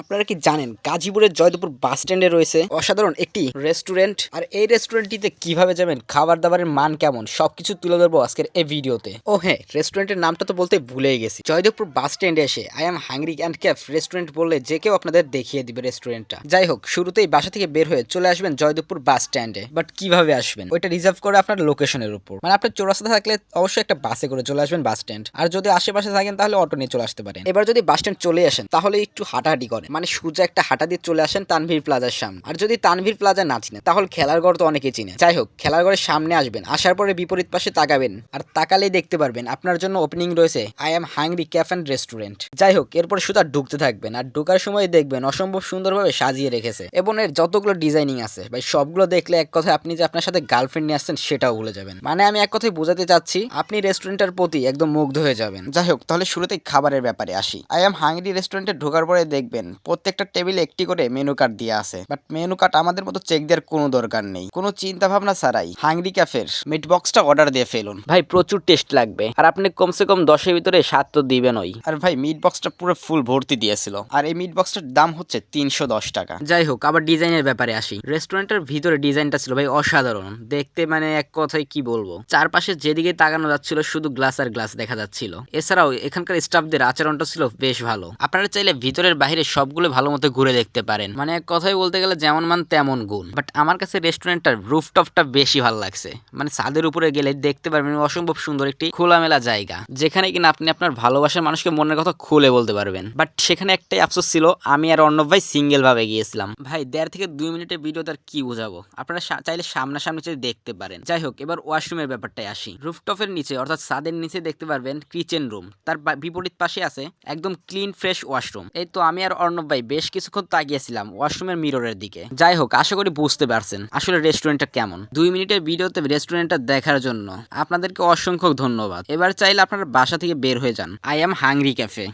আপনারা কি জানেন গাজীপুরের জয়দেবপুর বাস স্ট্যান্ডে রয়েছে অসাধারণ একটি রেস্টুরেন্ট। আর এই রেস্টুরেন্টটিতে কিভাবে যাবেন, খাবার দাবারের মান কেমন, সবকিছু তুলে ধরবো আজকের এই ভিডিওতে। ও হ্যাঁ, রেস্টুরেন্টের নামটা তো বলতে ভুলেই গেছি। জয়দেবপুর বাস স্ট্যান্ডে এসে I am hungry and cafe restaurant বললে যে কেউ আপনাদের দেখিয়ে দিবে রেস্টুরেন্টটা। যাই হোক, শুরুতেই বাসা থেকে বের হয়ে চলে আসবেন জয়দেবপুর বাস স্ট্যান্ডে। বাট কিভাবে আসবেন ওইটা রিজার্ভ করে আপনার লোকেশনের উপর। মানে আপনার চৌরাস্তা থাকলে অবশ্যই একটা বাসে করে চলে আসবেন বাস স্ট্যান্ড, আর যদি আশেপাশে থাকেন তাহলে অটো নিয়ে চলে আসতে পারেন। এবার যদি বাস স্ট্যান্ড চলে আসেন তাহলে একটু হাঁটাহাঁটি করেন, মানে সোজা একটা হাঁটা দিয়ে চলে আসেন তানভীর প্লাজার সামনে। আর যদি তানভীর প্লাজা না চিনে তাহলে খেলার ঘর তো অনেকে চিনে। যাই হোক, খেলার ঘরের সামনে আসবেন, আসার পরে বিপরীত পাশে তাকাবেন, আর তাকালেই দেখতে পারবেন আপনার জন্য ওপেনিং রয়েছে I am hungry cafe and restaurant. যাই হোক, এরপর শুধু ঢুকতে থাকবেন, আর ঢোকার সময় দেখবেন অসম্ভব সুন্দরভাবে সাজিয়ে রেখেছে এবং এর যতগুলো ডিজাইনিং আছে ভাই সবগুলো দেখলে এক কথায় আপনি যে আপনার সাথে গার্লফ্রেন্ড নিয়ে আসছেন সেটাও ভুলে যাবেন। মানে আমি এক কথায় বোঝাতে চাচ্ছি আপনি রেস্টুরেন্টের প্রতি একদম মুগ্ধ হয়ে যাবেন। যাই হোক, তাহলে শুরুতেই খাবারের ব্যাপারে আসি। আই এম হাংরি রেস্টুরেন্টে ঢোকার পরে দেখবেন প্রত্যেকটা টেবিলে একটি করে মেনু কার্ড দিয়ে আছে। বাট মেনু কার্ড আমাদের মতো চেক দেওয়ার কোনো দরকার নেই, কোনো চিন্তা ভাবনা ছাড়াই হাংরি ক্যাফের মিট বক্সটা অর্ডার দিয়ে ফেলুন। ভাই প্রচুর টেস্ট লাগবে, আর আপনি কমসে কম 10-এর ভিতরে 7 তো দিবেনই। আর ভাই মিট বক্সটা পুরো ফুল ভর্তি দিয়েছিল, আর এই মিট বক্সটার দাম হচ্ছে 310 টাকা। যাই হোক, আবার ডিজাইনের ব্যাপারে আসি। রেস্টুরেন্টের ভিতরে ডিজাইনটা ছিল ভাই অসাধারণ দেখতে, মানে এক কথায় কি বলবো, চারপাশে যেদিকে তাকানো যাচ্ছিল শুধু গ্লাস আর গ্লাস দেখা যাচ্ছিল। এছাড়াও এখানকার স্টাফদের আচরণটা ছিল বেশ ভালো। আপনারা চাইলে ভিতরের বাইরে সবগুলো ভালো মতো ঘুরে দেখতে পারেন, মানে এক কথায় বলতে গেলে যেমন মান তেমন গুণ। বাট আমার কাছে রেস্টুরেন্টটার রুফটপটা বেশি ভালো লাগছে। মানে ছাদের উপরে গেলে দেখতে পারবেন অসম্ভব সুন্দর একটি খোলামেলা জায়গা, যেখানে কিনা আপনি আপনার ভালোবাসার মানুষকে মনের কথা খুলে বলতে পারবেন। বাট সেখানে একটাই আফসোস ছিল, আমি আর অর্ণব ভাই সিঙ্গেল ভাবে গিয়েছিলাম। ভাই 1.5 থেকে 2 মিনিটের ভিডিও তার কি বোঝাবো, আপনারা চাইলে সামনাসামনি দেখতে পারেন। যাই হোক, এবার ওয়াশরুমের ব্যাপারটাই আসি। রুফটপের নিচে অর্থাৎ ছাদের নিচে দেখতে পারবেন কিচেন রুম, তার বিপরীত পাশে আছে একদম ক্লিন ফ্রেশ ওয়াশরুম। এই তো আমি আর অর্ণব ভাই বেশ কিছুক্ষণ তাকিয়েছিলাম ওয়াশরুমের মিররের দিকে। যাই হোক, আশা করি বুঝতে পারছেন আসলে রেস্টুরেন্টটা কেমন। 2 মিনিটের ভিডিওতে রেস্টুরেন্টটা দেখার জন্য আপনাদেরকে অসংখ্য ধন্যবাদ। এবার চাইলে আপনারা বাসা থেকে বের হয়ে যান আই এম হাংরি ক্যাফে।